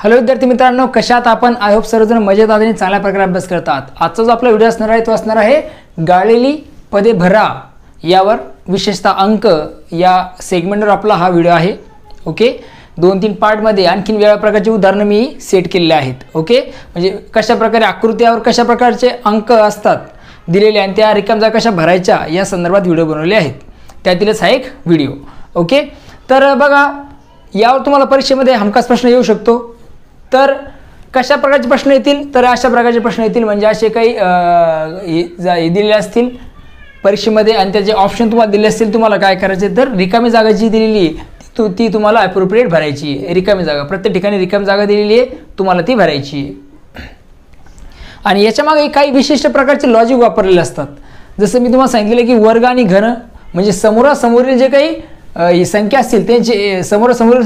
Hello विद्यार्थी मित्रांनो, कशात आपण? आय होप सर्वजण मजेत आहात आणि चांगल्या प्रकारे अभ्यास करतात। आजचा जो आपला व्हिडिओ असणार आहे तो असणार आहे गाळलेली पदे भरा यावर, विशेषतः अंक या सेगमेंटवर आपला हा व्हिडिओ आहे। ओके, 2-3 पार्टमध्ये आणखीन वेगळ्या प्रकारची उदाहरणं मी सेट केलेले आहेत। ओके, म्हणजे कशा प्रकारे आकृत्यावर कशा प्रकारचे अंक असतात दिलेले आणि त्या रिकाम्या जागा कशा भरायच्या या संदर्भात व्हिडिओ बनवले आहेत, त्यातीलच हा एक व्हिडिओ। ओके, तर बघा, यावर तुम्हाला परीक्षेमध्ये हमखास प्रश्न येऊ शकतो। तर कशा प्रकारचे प्रश्न येतील? तर अशा प्रकारचे प्रश्न येतील, म्हणजे असे काही दिलेले असतील परीक्षेमध्ये आणि त्याचे ऑप्शन तुम्हाला दिले असतील। तुम्हाला काय करायचे, तर रिकामी जागा जी दिलेली आहे ती तुम्हाला ॲप्रोप्रिएट भरायची आहे। रिकामी जागा, प्रत्येक ठिकाणी रिकामी जागा दिलेली आहे, तुम्हाला ती भरायची आहे। आणि याच्यामागे काही विशिष्ट प्रकारचे लॉजिक वापरलेले असतात। जसं मी तुम्हाला सांगितलेलं की वर्ग आणि घन, म्हणजे समोरासमोरील जे काही संख्या असतील त्यांचे समोरासमोरील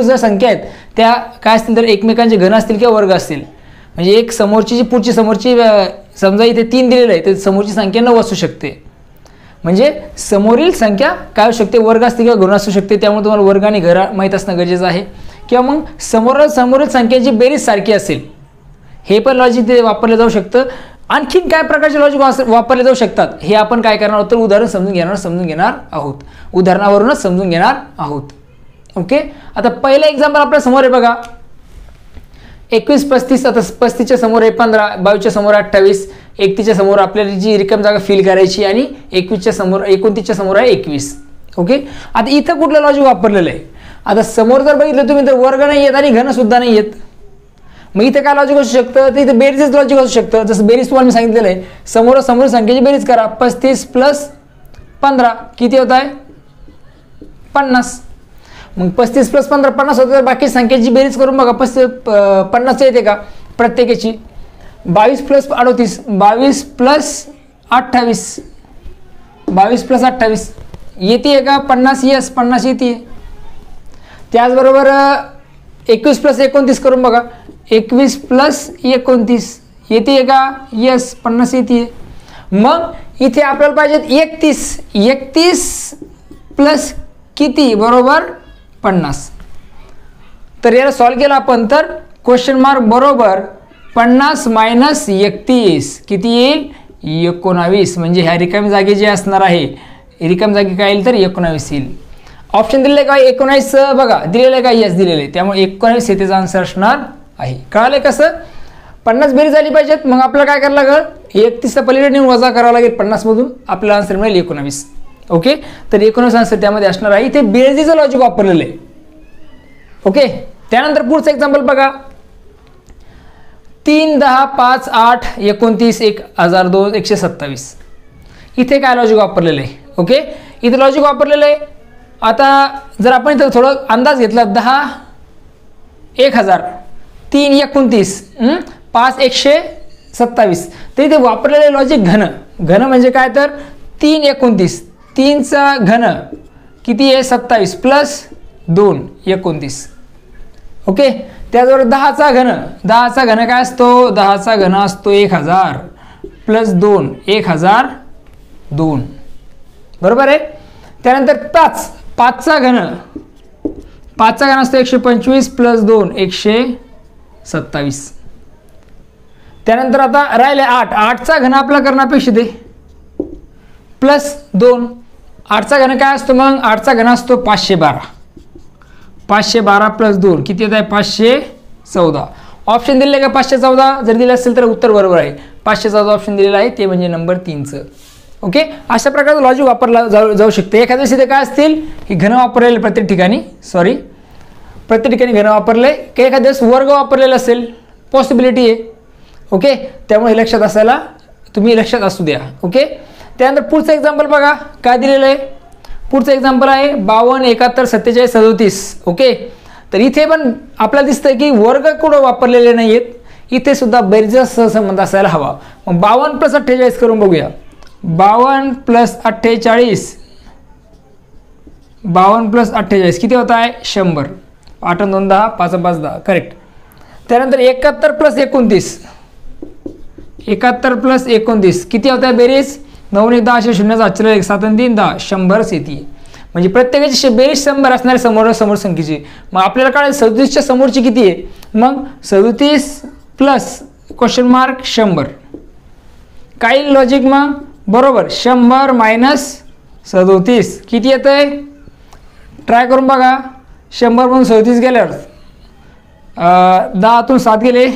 ज्या संख्या आहेत त्या काय असतील, तर एकमेकांचे घन असतील किंवा वर्ग असतील। म्हणजे एक समोरची जी पुढची समोरची, समजा इथे 3 दिलेलं आहे तर समोरची संख्या 9 असू शकते। म्हणजे समोरील संख्या काय असू शकते, वर्ग असते किंवा घन असू शकते। त्यामुळे तुम्हाला वर्ग आणि घन माहीत असणं गरजेचं आहे। किंवा मग समोरील संख्येची बेरीज सारखी असेल, हे पण लॉजिक ते वापरलं जाऊ शकतं। आणखीन काय प्रकारचे लॉजिक वापरले जाऊ शकतात हे आपण काय करणार आहोत, तर उदाहरण समजून घेणार आहोत, उदाहरणावरूनच समजून घेणार आहोत। ओके, आता पहिलं एक्झाम्पल आपल्या समोर आहे बघा, 21, 35। आता 35च्या समोर आहे 15, 22च्या समोर 28, 31च्या समोर आपल्याला जी रिकामी जागा फिल करायची आणि 29च्या समोर आहे 21। ओके, आता इथं कुठलं लॉजिक वापरलेलं आहे? आता समोर जर बघितलं तुम्ही तर वर्ग नाही येत आणि घन सुद्धा नाही येत। मग इथे काय लॉजिक असू शकतं, तर इथे बेरीजच लॉजिक असू शकतं। जसं बेरीज तुम्हाला मी सांगितलेलं आहे, समोर संख्येची बेरीज करा। 35 + 15 किती होत आहे? 50। मग 35 + 15 50 होतं, तर बाकी संख्येची बेरीज करून बघा 50 येते का प्रत्येकाची? 22 + 38, 22 + 28, 22 + 28 येते का 50? यस, 50 येते। त्याचबरोबर 21 + 29 करून बघा, 21 + 29 येते का? यस, 50 येते। मग इथे आपल्याला पाहिजे 31 प्लस किती बरोबर 50। तर याला सॉल्व केलं आपण तर क्वेश्चन मार्क बरोबर 50 - 31 किती येईल? 19। म्हणजे ह्या रिकामी जागे जे असणार आहे, रिकामी जागे काय येईल, तर 19 येईल। ऑप्शन दिलेले का 19 बघा, दिलेलं का? यस, दिलेले। त्यामुळे 19 हे त्याचा आन्सर असणार आहे। कळाले कसं? 50 बेरीज झाली पाहिजेत, मग आपल्याला काय करायला लागेल, 31चा पलीकडे नेऊन वजा करावा लागेल 50 मधून, आपल्याला आन्सर मिळेल 19। ओके, तर 19 आन्सर त्यामध्ये असणार आहे। इथे बेरजेचं लॉजिक वापरलेलं आहे। ओके, त्यानंतर पुढचं एक्झाम्पल बघा, 3, 10, 5, 8, 29, 1002, 127। इथे काय लॉजिक वापरलेलं आहे? ओके, इथे लॉजिक वापरलेलं आहे। आता जर आपण इथं थोडं अंदाज घेतला, 10, 1000, 3, 29, 5, 127, तर इथे वापरलेले लॉजिक घन म्हणजे काय, तर 3, 29, 3चा घन किती आहे? 27 प्लस 2, 29। ओके, त्याचबरोबर 10चा घन काय असतो? 10चा घन असतो 1000 प्लस 2, 1002, बरोबर आहे। त्यानंतर 5चा घन असतो 125 प्लस 2, 127। त्यानंतर आता राहिले 8चा घन आपला करणं अपेक्षित आहे, प्लस 2। 8चा घन काय असतो? मग 8चा घन असतो 512, 512 प्लस 2 किती येत आहे? 514। ऑप्शन दिले का 514? जर दिले असेल तर उत्तर बरोबर आहे। 514 ऑप्शन दिलेला आहे, ते म्हणजे नंबर 3चं। ओके, अशा प्रकारचं लॉजिक वापरला जाऊ शकते। एखाद्या इथे काय असतील, ही घन वापरलेले प्रत्येक ठिकाणी घन वापरले, की एखाद्या वर्ग वापरलेला असेल, पॉसिबिलिटी आहे। ओके, त्यामुळे लक्षात असू द्या। ओके, त्यानंतर पुढचं एक्झाम्पल बघा काय दिलेलं आहे। पुढचं एक्झाम्पल आहे 52, 71, 47, 37। ओके, तर इथे पण आपल्याला दिसतंय की वर्ग कुठं वापरलेले नाही आहेत, इथे सुद्धा बेरजेचा संबंध असायला हवा। मग 52 + 48 करून बघूया। 52 + 48, 52 + 48 किती होत आहे? 100। 8 2 10, 5 5 10, करेक्ट। त्यानंतर 71 + 29, 71 + 29 किती होत आहे बेरीज? 9 1 10, 0 7 1 7 3 10, 100 येते। म्हणजे प्रत्येकाची बेरीज 100 असणारे समोर संख्येची. मग आपल्याला कळेल 37च्या समोरची किती आहे, मग 37 प्लस क्वेश्चन मार्क 100. काही लॉजिक मग बरोबर. 100 मायनस 37 किती येतं आहे, ट्राय करून बघा. 100 37 गेल्यावर 10तून 7 गेले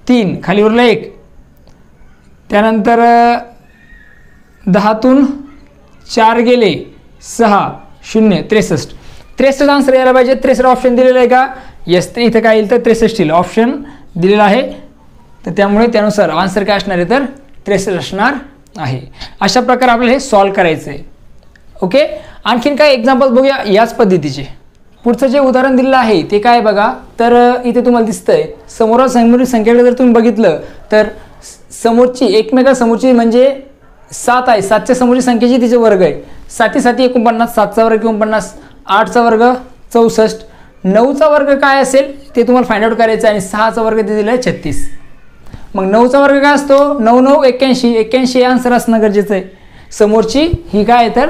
3, खाली उरला 1. त्यानंतर 10तून 4 गेले 6, 0, 63. 63 आन्सर यायला पाहिजे. 63 ऑप्शन दिलेला आहे का, येस. तर इथं काय येईल तर 63 येईल, ऑप्शन दिलेला आहे. तर त्यामुळे त्यानुसार आन्सर काय असणार आहे तर 63 असणार आहे. अशा प्रकारे आपल्याला हे सॉल्व करायचं आहे. ओके, आणखीन काय एक्झाम्पल बघूया याच पद्धतीचे. पुढचं जे उदाहरण दिलेलं आहे ते काय बघा, तर इथे तुम्हाला दिसतंय समोरील संख्येकडे जर तुम्ही बघितलं तर समोरची एकमेकांसमोरची म्हणजे 7 आहे. 7च्या समोरची संख्येची तिचे वर्ग आहे. 7 7 49, 7चा वर्ग 49, 8चा वर्ग 64, 9चा वर्ग काय असेल ते तुम्हाला फाइंड आउट करायचं आहे आणि 6चा वर्ग ते दिला आहे 36. मग 9चा वर्ग काय असतो, 9 9 81, 81 हे आन्सर असणं गरजेचं आहे. समोरची ही काय आहे तर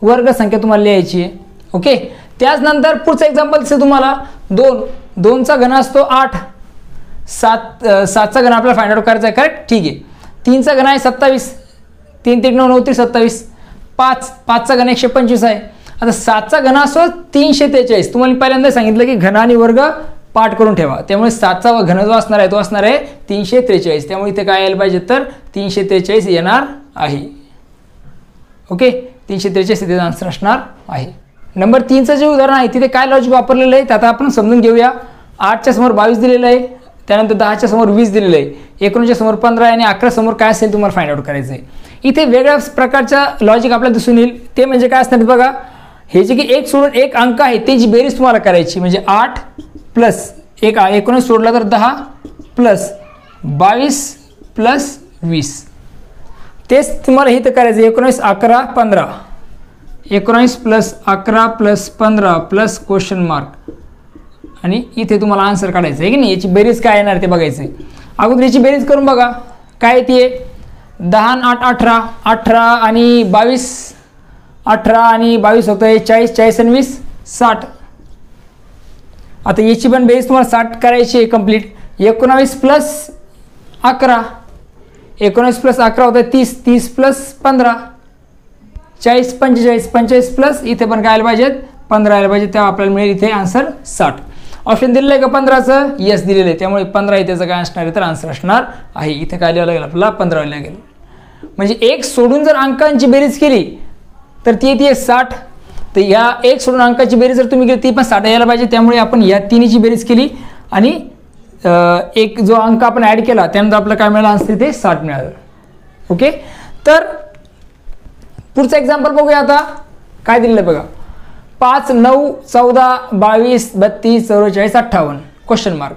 वर्ग संख्या तुम्हाला लिहायची आहे. ओके, त्याचनंतर पुढचं एक्झाम्पल दिसतं तुम्हाला 2चा घन असतो 8, 7चा घन आपल्याला फाइंड आउट करायचा आहे. करेक्ट, ठीक आहे. 3चा घन आहे 27, 3 3 9 9 3 27. 5चा घन 125 आहे. आता 7चा घन असतो 343. तुम्हाला पहिल्यांदा सांगितलं की घन आणि वर्ग पाठ करून ठेवा, त्यामुळे 7चा घन जो असणार आहे तो असणार आहे 343. त्यामुळे इथे काय यायला पाहिजे तर 343 येणार आहे. ओके, 343 इथे आन्सर असणार आहे. नंबर 3चं जे उदाहरण आहे तिथे काय लॉजिक वापरलेलं आहे ते आता आपण समजून घेऊया. 8च्या समोर 22 दिलेलं आहे, त्यानंतर 10च्या समोर 20 दिलेलं आहे, 19च्या समोर 15 आहे आणि 11 समोर काय असेल तुम्हाला फाइंड आउट करायचं आहे. इथे वेगळ्या प्रकारचा लॉजिक आपल्याला दिसून येईल. ते म्हणजे काय असणार बघा, हे जे की 1 सोडून 1 अंक आहे त्याची बेरीज तुम्हाला करायची. म्हणजे 8 प्लस 1 19 सोडला तर 10 प्लस 22 प्लस 20. तेच तुम्हाला इथं करायचं. 19 11 15, 19 plus 11 plus 15 plus question mark आणि इथे तुम्हाला आन्सर काढायचं आहे की नाही. याची बेरीज काय येणार ते बघायचं आहे. अगोदर याची बेरीज करून बघा काय येते. 10 8 18, 18 आणि 22, 18 आणि 22 होतं आहे 40, 40 आणि 20 60. आता याची पण बेरीज तुम्हाला 60 करायची आहे कंप्लीट. 19 प्लस 11, 19 प्लस 11 होतं 30, 30 प्लस 15 40, 45, 45 प्लस इथे पण काय आलं पाहिजेत 15 आलं पाहिजे. तेव्हा आपल्याला मिळेल इथे आन्सर 60. ऑप्शन दिलेलं आहे का 15चं, येस दिलेलं आहे. त्यामुळे 15 इथेचं काय असणार आहे तर आन्सर असणार आहे. इथे काय लिहावं लागेल आपल्याला 15 लागेल. म्हणजे 1 सोडून जर अंकांची बेरीज केली तर ती येते 60. तर या 1 सोडून अंकाची बेरीज जर तुम्ही केली ती पण 60 यायला पाहिजे. त्यामुळे आपण या तिन्हीची बेरीज केली आणि एक जो अंक आपण ॲड केला त्यानंतर आपल्याला काय मिळालं आन्सर ते 60 मिळालं. ओके, तर पुढचं एक्झाम्पल बघूया आता. काय दिलेलं आहे बघा, 5 9 14 22 32 44 58 क्वेश्चन मार्क.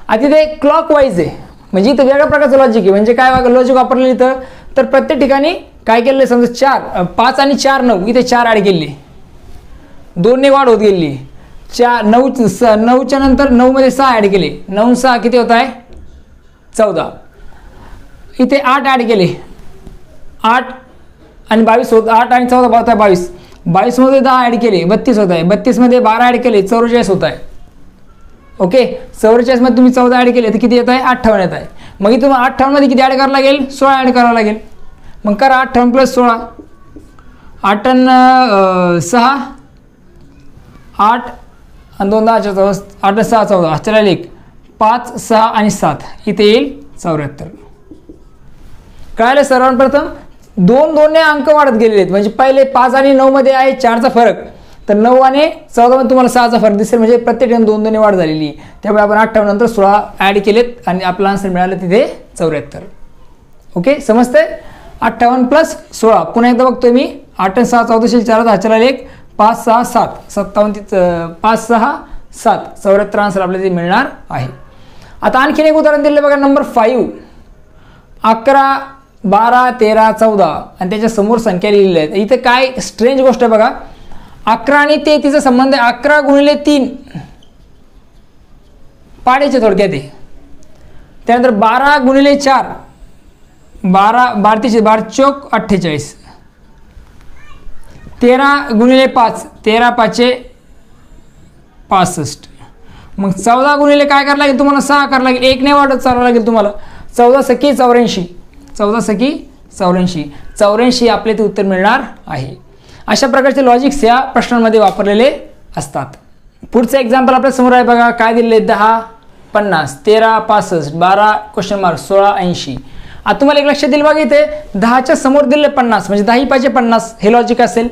आता इथे क्लॉक वाईज आहे म्हणजे इथं वेगळ्या प्रकारचं लॉजिक आहे. म्हणजे काय लॉजिक वापरलेलं इथं तर प्रत्येक ठिकाणी काय केलेलं समजा 4 5 आणि 4 9 इथे 4 ॲड केली, 2 ने वाढ होत गेली. 9च्या नंतर 9 मध्ये 6 ॲड केले, 9 6 किती होत आहे 14. इथे 8 ॲड केले, 8 आणि 22 होत, 8 आणि 14 होत आहे 22. 22 मध्ये 10 ॲड केले 32 होत आहे. 32 मध्ये 12 ॲड केले 44 होत आहे. ओके, 44 मध्ये तुम्ही 14 ॲड केले तर किती येत आहे 58 येत आहे. मग इथून 58 मध्ये किती ॲड करावं लागेल 16 ॲड करावं लागेल. मग करा 58 प्लस 16, 8 आणि 6 8 आणि 2 10 14, 8 आणि 6 14, चला 1 5 6 आणि 7 इथे येईल 74. कळालं. सर्वप्रथम 2 2 ने अंक वाढत गेलेले आहेत. म्हणजे पहिले 5 आणि 9 मध्ये आहे 4चा फरक, तर 9 आणि 14 मध्ये तुम्हाला 6चा फरक दिसेल. म्हणजे प्रत्येक 2 2 ने वाढ झालेली आहे. त्यामुळे आपण 58 नंतर 16 ॲड केलेत आणि आपला आन्सर मिळालं तिथे 74. ओके, समजतंय. 58 प्लस 16 पुन्हा एकदा बघतोय मी. 8 आणि 6 14 4 10 1 5 6 7 57 5 6 7 74 आन्सर आपल्याला ते मिळणार आहे. आता आणखीन एक उदाहरण दिलं बघा, नंबर 5 11 12 13 14 आणि त्याच्या समोर संख्या लिहिलेल्या आहेत. इथे काय स्ट्रेंज गोष्ट आहे बघा, 11 आणि 33चा संबंध आहे. 11 गुणिले 3 पाड्याचे थोडक्यात आहे. त्यानंतर 12 गुणिले 4 12 12 चौक 48. 13 गुणिले 5, 13 पाचे 65. मग 14 गुणिले काय करावं लागेल तुम्हाला? 6 करावं लागेल. 1 ने वाढत चालावं लागेल तुम्हाला. 14 सकी 84, 14 सकी 84, 84 आपले ते उत्तर मिळणार आहे. अशा प्रकारचे लॉजिक्स या प्रश्नांमध्ये वापरलेले असतात. पुढचं एक्झाम्पल आपल्या समोर आहे बघा. काय दिले? 10 50, 13 65, 12 क्वेश्चन मार्क 16 80. आता तुम्हाला एक लक्षात येईल बघा, इथे 10च्या समोर दिले 50 म्हणजे 10 पाचे 50 हे लॉजिक असेल.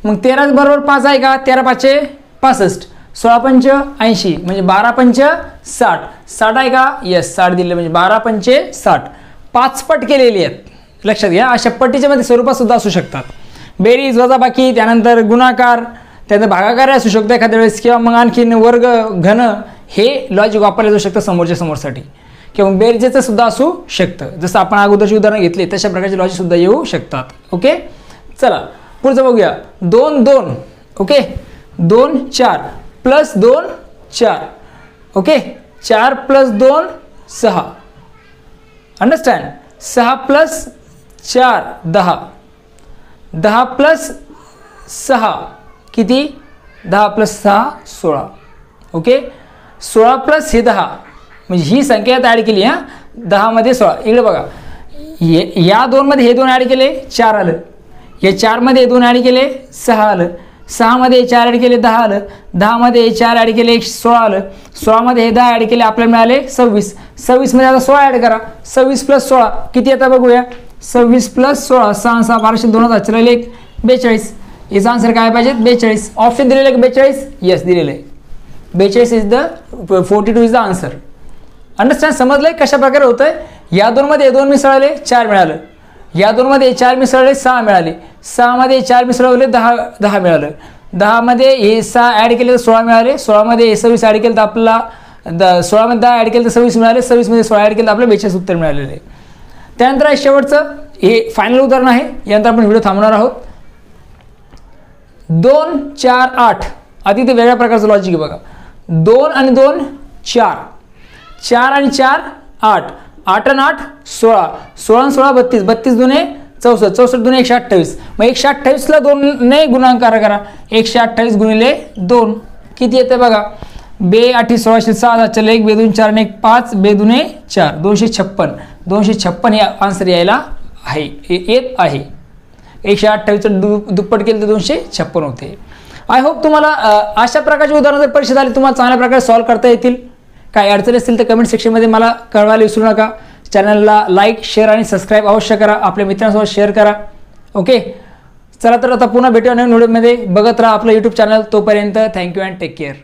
मग 13 बरोबर 5 आहे का? 13 पाचे 65, 16 पंच 80 म्हणजे 12 पंच 60, 60 आहे का? येस 60 दिले म्हणजे 12 पंचे 60. 5 पट केलेली आहेत. लक्षात घ्या, अशा पट्टीच्या मध्ये स्वरूपात सुद्धा असू शकतात. बेरीज वजाबाकी, त्यानंतर गुणाकार, त्यानंतर भागाकार असू शकतो एखाद्या वेळेस, किंवा मग आणखीन वर्ग घन हे लॉजिक वापरले जाऊ शकतं समोरच्या समोरसाठी, किंवा बेरजेचं सुद्धा असू शकतं. जसं आपण अगोदरची उदाहरण घेतली तशा प्रकारचे लॉजिक सुद्धा येऊ शकतात. ओके, चला पुढचं बघूया. 2 2 okay, 2 4 plus 2 4 okay, 4 plus 2 6. Understand? 6 plus 4 10, 10 plus 6 किती? 10 प्लस 6 16. ओके, 16 प्लस हे 10 म्हणजे ही संख्या ॲड केली. हां, 10 मध्ये 16. इकडे बघा, या 2 मध्ये हे 2 ॲड केले 4 आलं, या 4 मध्ये 2 ॲड केले 6 आलं, 6 मध्ये 4 ॲड केले 10 आलं, 10 मध्ये 4 ॲड केले 16 आलं, 16 मध्ये हे 10 ॲड केले आपल्याला मिळाले 26. 26 मध्ये आता 16 ॲड करा. 26 प्लस 16 किती येतं बघूया. 26 प्लस 16 6 6 12 2 4 42. याचा आन्सर काय पाहिजे? 42. ऑप्शन दिलेलं आहे 42. येस दिलेलं आहे. 42 is the 42 is the answer. Understand? समजलंय कशा प्रकारे होतंय? या 2 मध्ये 2 मिसळले 4 मिळालं, या 2 मध्ये 4 मिसळले 6 मिळाले, 6 मध्ये 4 मिसळवले 10 मिळालं, 10 मध्ये हे 6 ॲड केले तर 16 मिळाले, 16 मध्ये 26 ॲड केलं तर आपल्याला 16 मध्ये 10 ॲड केलं तर 26 मिळाले, 26 मध्ये 16 ॲड केलं तर आपल्याला 42 उत्तर मिळालेलं आहे. त्यानंतर आहे शेवटचं, हे फायनल उदाहरण आहे. यानंतर आपण व्हिडिओ थांबणार आहोत. 2 4 8. आधी ते वेगळ्या प्रकारचं लॉजिक आहे बघा. 2 आणि 2 4, 4 आणि 4 8, 8 आणि 8 16, 16 आणि 16 32, 32 दुने 64, 64 दुने 128. मग 128 ला 2 ने गुणाकार करा. 128 गुणिले 2 किती येते बघा. 2 8 16 6 चल 1 2 4 आणि 1 5 2 दुने 4 256. 256 हे आन्सर यायला आहे, येत आहे. 128 दुप्पट केलं तर 256 होते. आय होप तुम्हाला अशा प्रकारचे उदाहरण जर परीक्षेत आले तुम्हाला चांगल्या प्रकारे सॉल्व्ह करता येतील. काही अडचणी असतील तर कमेंट सेक्शनमध्ये मला कळवायला विसरू नका. चॅनलला लाईक शेअर आणि सबस्क्राईब अवश्य करा. आपल्या मित्रांसोबत शेअर करा. ओके, चला तर आता पुन्हा भेटूया नवीन व्हिडिओमध्ये. बघत राहा आपलं यूट्यूब चॅनल. तोपर्यंत थँक्यू अँड टेक केअर.